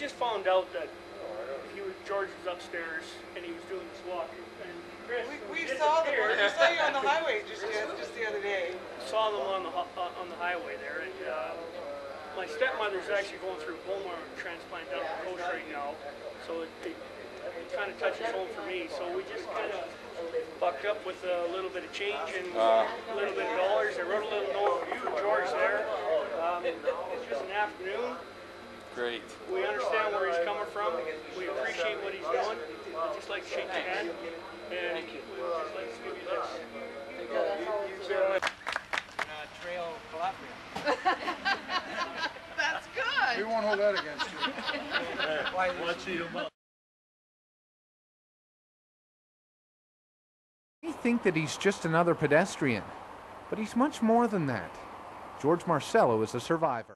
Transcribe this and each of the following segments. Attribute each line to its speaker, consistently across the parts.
Speaker 1: just found out that George was upstairs and he was doing his walk. And Chris,
Speaker 2: we saw them. We saw you on the highway just the other day.
Speaker 1: Saw them on the highway there, and my stepmother's actually going through a bone marrow transplant down the coast right now, so it kind of touches home for me. So we just kind of bucked up with a little bit of change and a little bit of dollars. I wrote a little note for you, George, there. It's just an afternoon.
Speaker 3: Great.
Speaker 1: We understand where he's coming from. We appreciate what he's doing. We'd just like to shake your hand. And we would just like to give you this.
Speaker 2: Trail Calabria.
Speaker 4: That's good.
Speaker 5: We won't hold that against you.
Speaker 1: Let's see him up.
Speaker 6: We think that he's just another pedestrian, but he's much more than that. George Marcello is a survivor.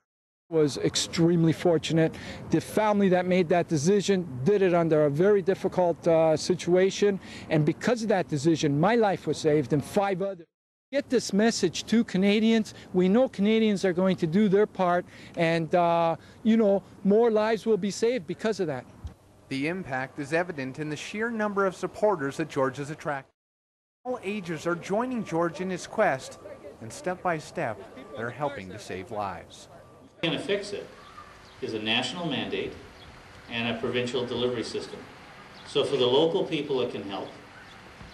Speaker 7: Was extremely fortunate. The family that made that decision did it under a very difficult situation, and because of that decision, my life was saved and 5 others. Get this message to Canadians. We know Canadians are going to do their part, and you know, more lives will be saved because of that.
Speaker 6: The impact is evident in the sheer number of supporters that George has attracted. All ages are joining George in his quest, and step by step, they're helping to save lives.
Speaker 8: Going to fix it is a national mandate and a provincial delivery system. So for the local people it can help,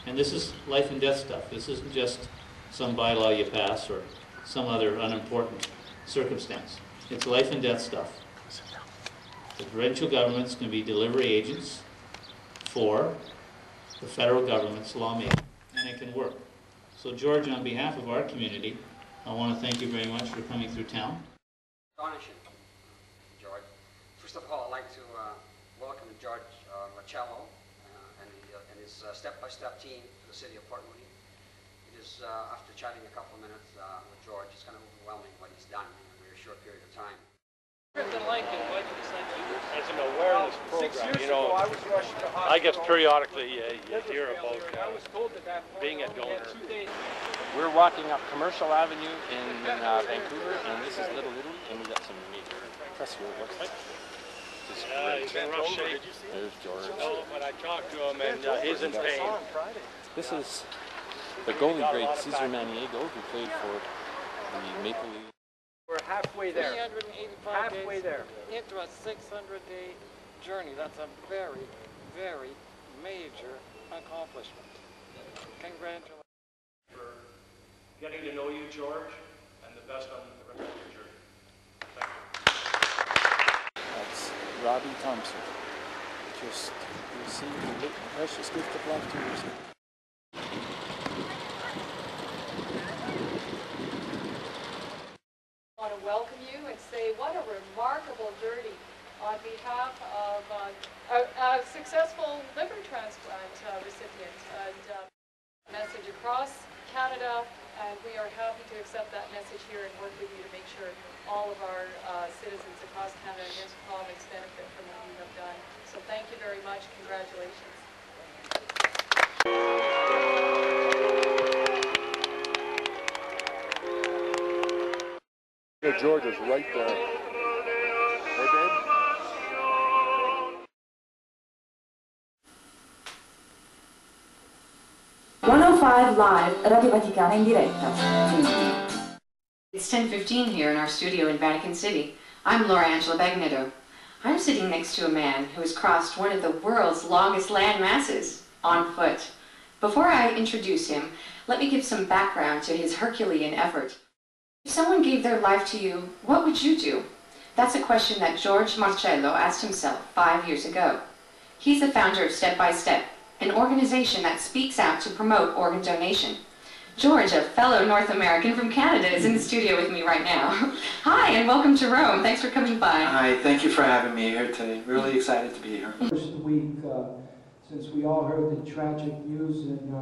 Speaker 8: and this is life and death stuff. This isn't just some bylaw you pass or some other unimportant circumstance. It's life and death stuff. The provincial government's going to be delivery agents for the federal government's lawmaking, and it can work. So George, on behalf of our community, I want to thank you very much for coming through town.
Speaker 9: Astonishing, George. First of all, I'd like to welcome George Marcello and his step-by-step team to the city of Port Moody. It is, after chatting a couple of minutes with George, it's kind of overwhelming what he's done in a very short period of time.
Speaker 1: It's an awareness program.
Speaker 5: You know,
Speaker 1: I guess periodically you hear about being a donor.
Speaker 3: We're walking up Commercial Avenue in Vancouver, and this is Little Italy, and we got some major press here. It looks like.
Speaker 1: He's in rough shape.
Speaker 3: There's George.
Speaker 1: No, but I talked to him, and he's in pain.
Speaker 3: This is the goalie great Cesar Maniego, who played for the Maple Leafs.
Speaker 2: We're halfway there.
Speaker 4: 385
Speaker 2: halfway
Speaker 4: days
Speaker 2: there.
Speaker 4: into a 600-day journey. That's a very, very major accomplishment. Congratulations.
Speaker 1: For getting to know you, George, and the best on the rest of your journey. Thank you.
Speaker 3: That's Robbie Thompson. Just received the precious gift of life 2 years ago.
Speaker 10: I want to welcome you and say what a remarkable journey on behalf of a successful liver transplant recipient, and message across Canada, and we are happy to accept that message here and work with you to make sure all of our citizens across Canada and this province benefit from what you have done. So thank you very much. Congratulations.
Speaker 5: George is right there. Hey, babe?
Speaker 11: Live, Radio Vaticana in diretta. It's 10:15 here in our studio in Vatican City. I'm Laura Angela Bagnetto. I'm sitting next to a man who has crossed one of the world's longest land masses on foot. Before I introduce him, let me give some background to his Herculean effort. If someone gave their life to you, what would you do? That's a question that George Marcello asked himself 5 years ago. He's the founder of Step by Step, an organization that speaks out to promote organ donation. George, a fellow North American from Canada, is in the studio with me right now. Hi, and welcome to Rome. Thanks for coming by.
Speaker 12: Hi, thank you for having me here today. Really excited to be here.
Speaker 7: First week, since we all heard the tragic news in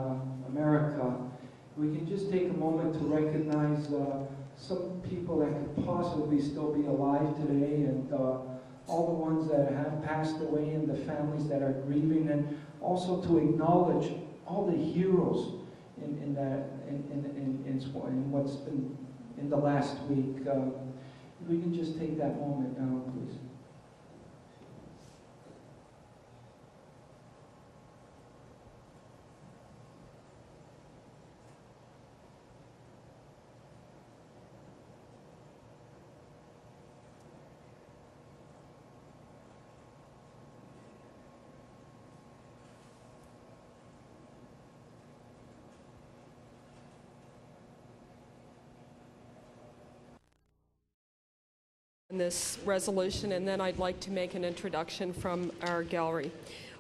Speaker 7: America, we can just take a moment to recognize some people that could possibly still be alive today, and all the ones that have passed away and the families that are grieving, and also to acknowledge all the heroes in what's been in the last week. We can just take that moment now, please.
Speaker 10: this resolution, and then I'd like to make an introduction from our gallery.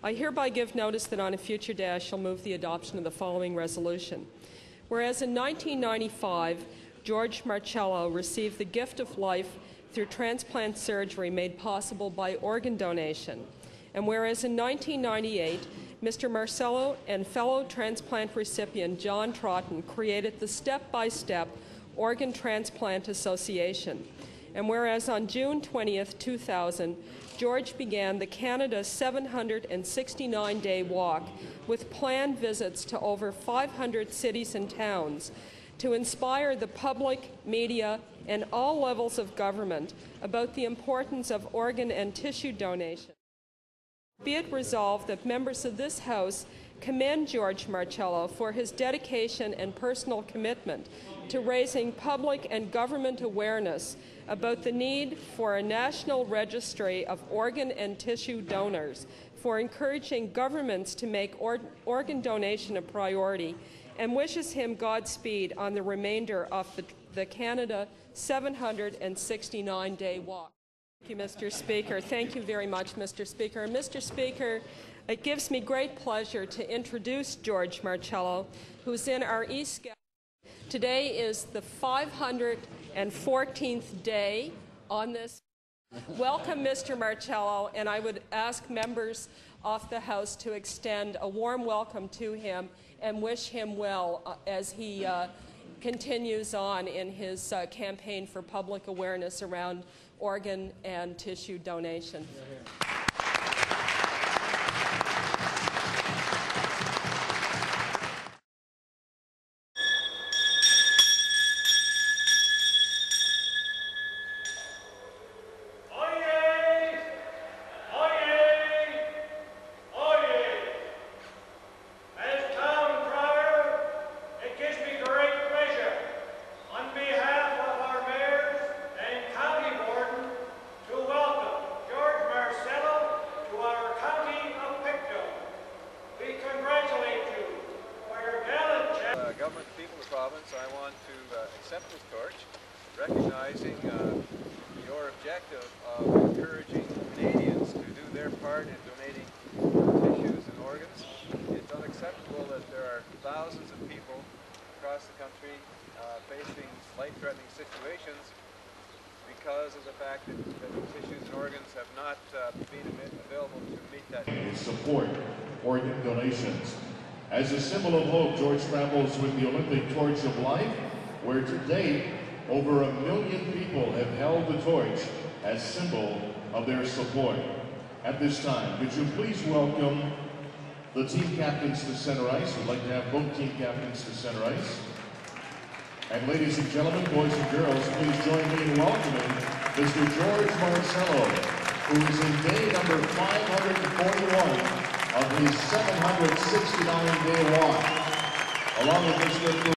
Speaker 10: I hereby give notice that on a future day I shall move the adoption of the following resolution. Whereas in 1995, George Marcello received the gift of life through transplant surgery made possible by organ donation. And whereas in 1998, Mr. Marcello and fellow transplant recipient John Trotton created the Step by Step Organ Transplant Association. And whereas on June 20th, 2000, George began the Canada 769-day walk with planned visits to over 500 cities and towns to inspire the public, media, and all levels of government about the importance of organ and tissue donation. Be it resolved that members of this House commend George Marcello for his dedication and personal commitment to raising public and government awareness about the need for a national registry of organ and tissue donors, for encouraging governments to make organ donation a priority, and wishes him Godspeed on the remainder of the Canada 769-day walk. Thank you, Mr. Speaker. Thank you very much, Mr. Speaker. And Mr. Speaker, it gives me great pleasure to introduce George Marcello, who's in our East Gallery. Today is the 514th day on this. Welcome, Mr. Marcello, and I would ask members of the House to extend a warm welcome to him and wish him well as he continues on in his campaign for public awareness around organ and tissue donation.
Speaker 13: I want to accept this torch, recognizing your objective of encouraging Canadians to do their part in donating tissues and organs. It's unacceptable that there are thousands of people across the country facing life-threatening situations because of the fact that tissues and organs have not been available to meet that need.
Speaker 5: Support organ donations. As a symbol of hope, George travels with the Olympic Torch of Life, where to date, over 1 million people have held the torch as symbol of their support. At this time, could you please welcome the team captains to center ice? We'd like to have both team captains to center ice. And ladies and gentlemen, boys and girls, please join me in welcoming Mr. George Marcello, who is in day number 541 of his 769-day walk, along with Mr.